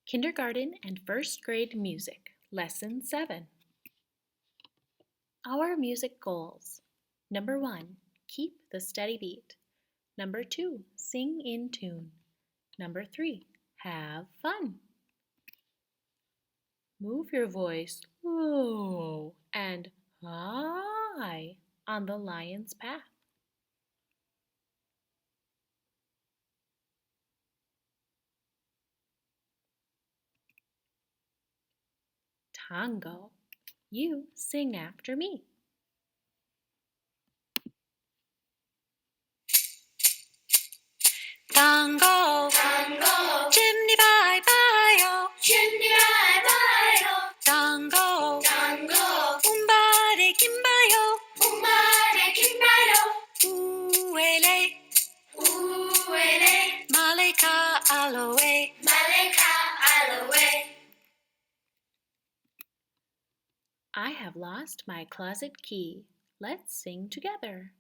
Kindergarten and First Grade Music, Lesson 7. Our music goals. Number 1, keep the steady beat. Number 2, sing in tune. Number 3, have fun. Move your voice low and high on the lion's path. Tango. You sing after me. Tango, Tango, chimney bye bye oh. chimney bye bye oh. Tango, Tango, umbare kimbayo, umare kimbayo, uele, uele, maleka aloe. maleka aloe. I have lost my closet key. Let's sing together.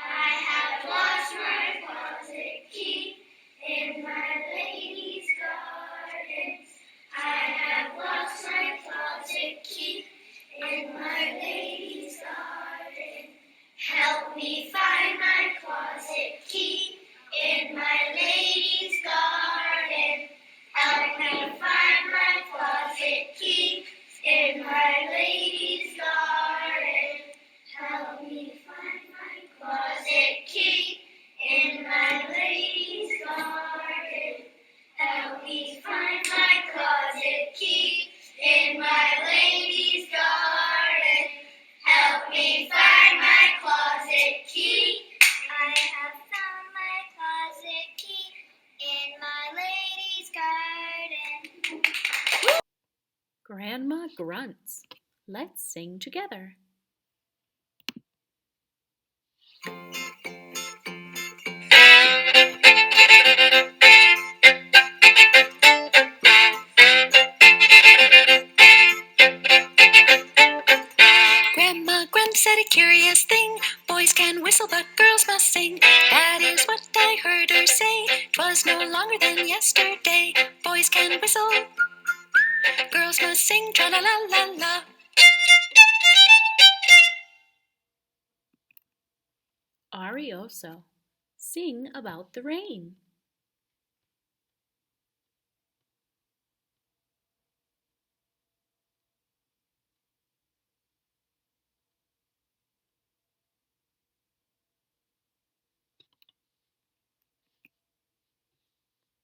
I have lost my closet key in my lady's garden. I have lost my closet key in my lady's garden. Help me find my closet key in my lady's garden. Help me find my closet key in my lady's garden. Help me find my closet key in my lady's garden. Help me find my closet key in my lady's garden. Help me find my closet key. I have found my closet key in my lady's garden. Grandma grunts. Let's sing together. Grandma Grunt said a curious thing. Boys can whistle, but girls must sing. That is what I heard her say. 'Twas no longer than yesterday. Boys can whistle, girls must sing. Tra la la la la. Arioso. Sing about the rain.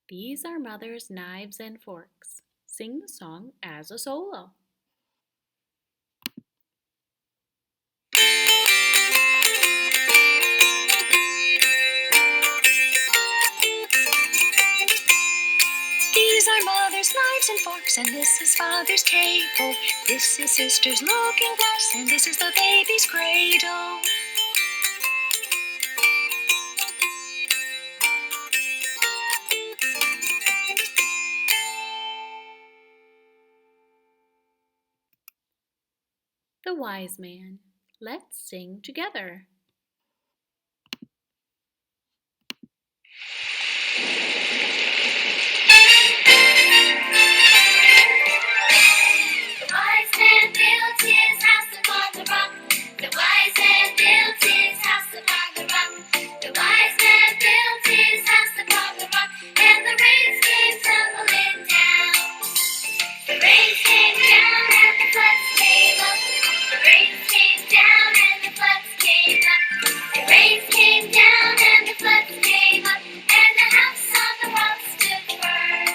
These are Mother's knives and forks. Sing the song as a solo. These are Mother's knives and forks, and this is Father's table. This is Sister's looking glass, and this is the baby's cradle. The Wise Man. Let's sing together. The wise man built his house upon the rock. The wise man built his house upon the rock. The wise man built his house upon the rock, and the rains came tumbling down. The rains came down and the floods came up. The rains came down and the floods came up. The rains came down and the floods came up, and the house on the rock stood firm.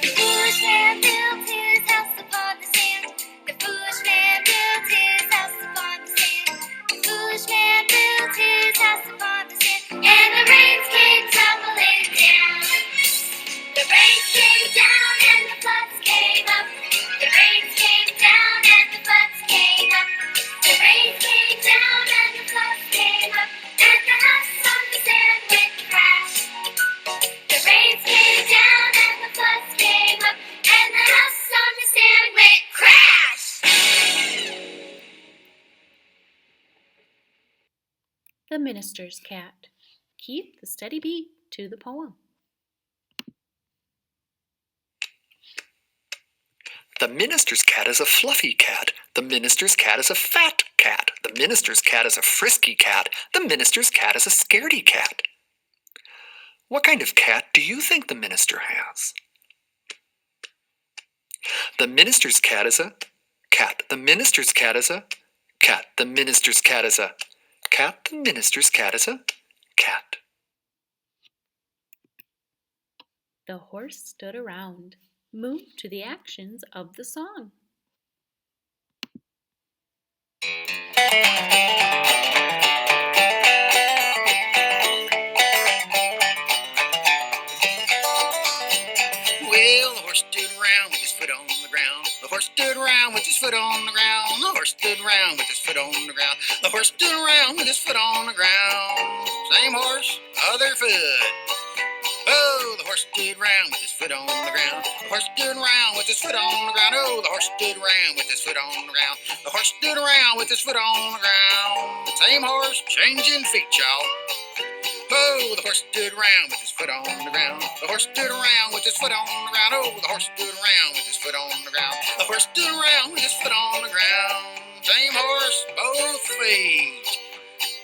The foolish man built his house upon the sand. The foolish man built his house upon the sand. The foolish man built his house upon the sand, and the rains came tumbling down. The rains came down and the floods came up. The rains came down and the floods came up. The rains came down and the floods came up, and the house on the sand went crash. The rains came down and the floods came up, and the house on the sand went crash. The Minister's Cat. Keep the steady beat to the poem. The minister's cat is a fluffy cat. The minister's cat is a fat cat. The minister's cat is a frisky cat. The minister's cat is a scaredy cat. What kind of cat do you think the minister has? The minister's cat is a cat. The minister's cat is a cat. The minister's cat is a cat. The minister's cat is a cat. The horse stood around. Move to the actions of the song. Well, the horse stood around with his foot on the ground. The horse stood around with his foot on the ground. The horse stood around with his foot on the ground. The horse stood around with his foot on the ground. Same horse, other foot. Oh, the horse stood around with his foot on the ground. The horse stood around with his foot on the ground. Oh, the horse stood around with his foot on the ground. The horse stood around with his foot on the ground. Same horse, changing feet, y'all. Oh, the horse stood around with his foot on the ground. The horse stood around with his foot on the ground. Oh, the horse stood around with his foot on the ground. The horse stood around with his foot on the ground. Same horse, both feet.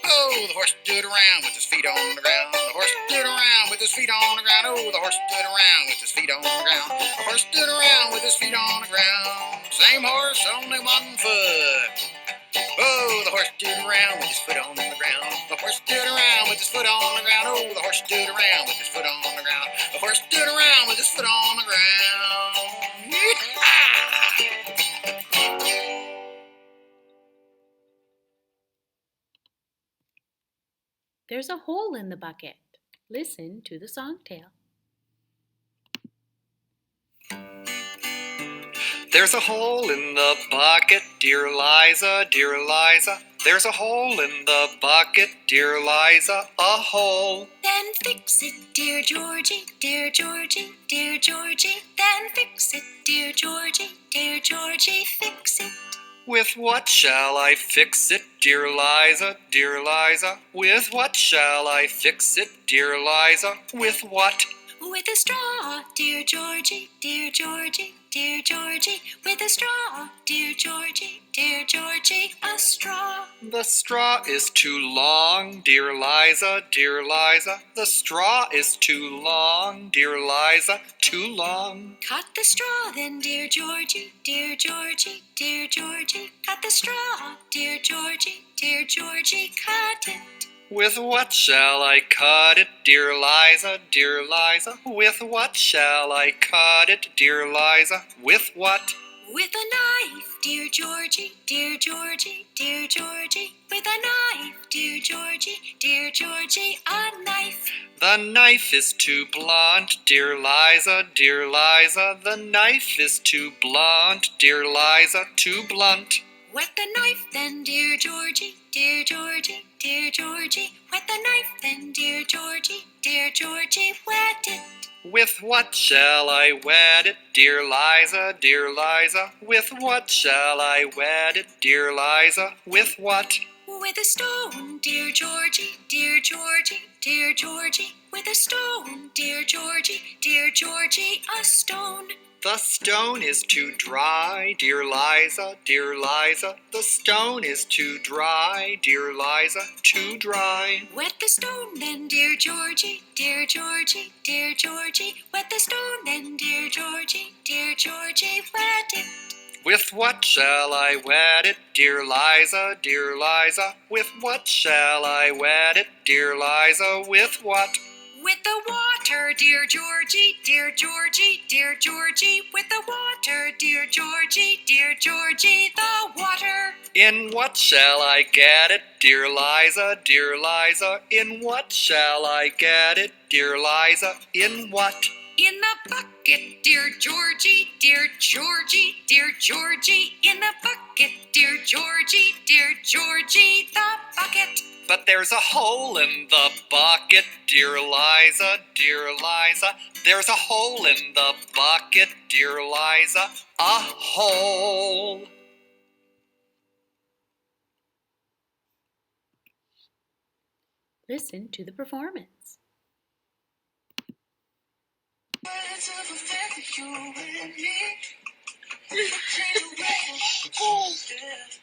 Oh, the horse stood around with his feet on the ground. The horse stood around with his feet on the ground. Oh, the horse stood around with his feet on the ground. The horse stood around with his feet on the ground. Same horse, only one foot. Oh, the horse stood around with his foot on the ground. The horse stood around with his foot on the ground. Oh, the horse stood around with his foot on the ground. The horse stood around with his foot on the ground. There's a hole in the bucket. Listen to the song tale. There's a hole in the bucket, dear Liza, dear Liza. There's a hole in the bucket, dear Liza, a hole. Then fix it, dear Georgie, dear Georgie, dear Georgie. Then fix it, dear Georgie, dear Georgie, fix it. With what shall I fix it, dear Liza, dear Liza? With what shall I fix it, dear Liza? With what? With a straw, dear Georgie, dear Georgie, dear Georgie. With a straw, dear Georgie, dear Georgie, a straw. The straw is too long, dear Liza, dear Liza. The straw is too long, dear Liza, too long. Cut the straw then, dear Georgie, dear Georgie, dear Georgie. Cut the straw, dear Georgie, dear Georgie, cut it. With what shall I cut it, dear Liza, dear Liza? With what shall I cut it, dear Liza? With what? With a knife, dear Georgie, dear Georgie, dear Georgie. With a knife, dear Georgie, dear Georgie, a knife. The knife is too blunt, dear Liza, dear Liza. The knife is too blunt, dear Liza, too blunt. Wet the knife then, dear Georgie, dear Georgie, dear Georgie. Wet the knife then, dear Georgie, dear Georgie, wet it. With what shall I wet it, dear Liza, dear Liza? With what shall I wet it, dear Liza? With what? With a stone, dear Georgie, dear Georgie, dear Georgie. With a stone, dear Georgie, dear Georgie, a stone. The stone is too dry, dear Liza, dear Liza. The stone is too dry, dear Liza, too dry. Wet the stone then, dear Georgie, dear Georgie, dear Georgie. Wet the stone then, dear Georgie, dear Georgie, wet it. With what shall I wet it, dear Liza, dear Liza? With what shall I wet it, dear Liza? With what? With the water, dear Georgie, dear Georgie, dear Georgie. With the water, dear Georgie, dear Georgie, the water. In what shall I get it, dear Liza, dear Liza? In what shall I get it, dear Liza? In what? In the bucket, dear Georgie, dear Georgie, dear Georgie. In the bucket, dear Georgie, dear Georgie, the bucket. But there's a hole in the bucket, dear Liza, dear Liza. There's a hole in the bucket, dear Liza, a hole. Listen to the performance. Birds of a feather, you and me. death.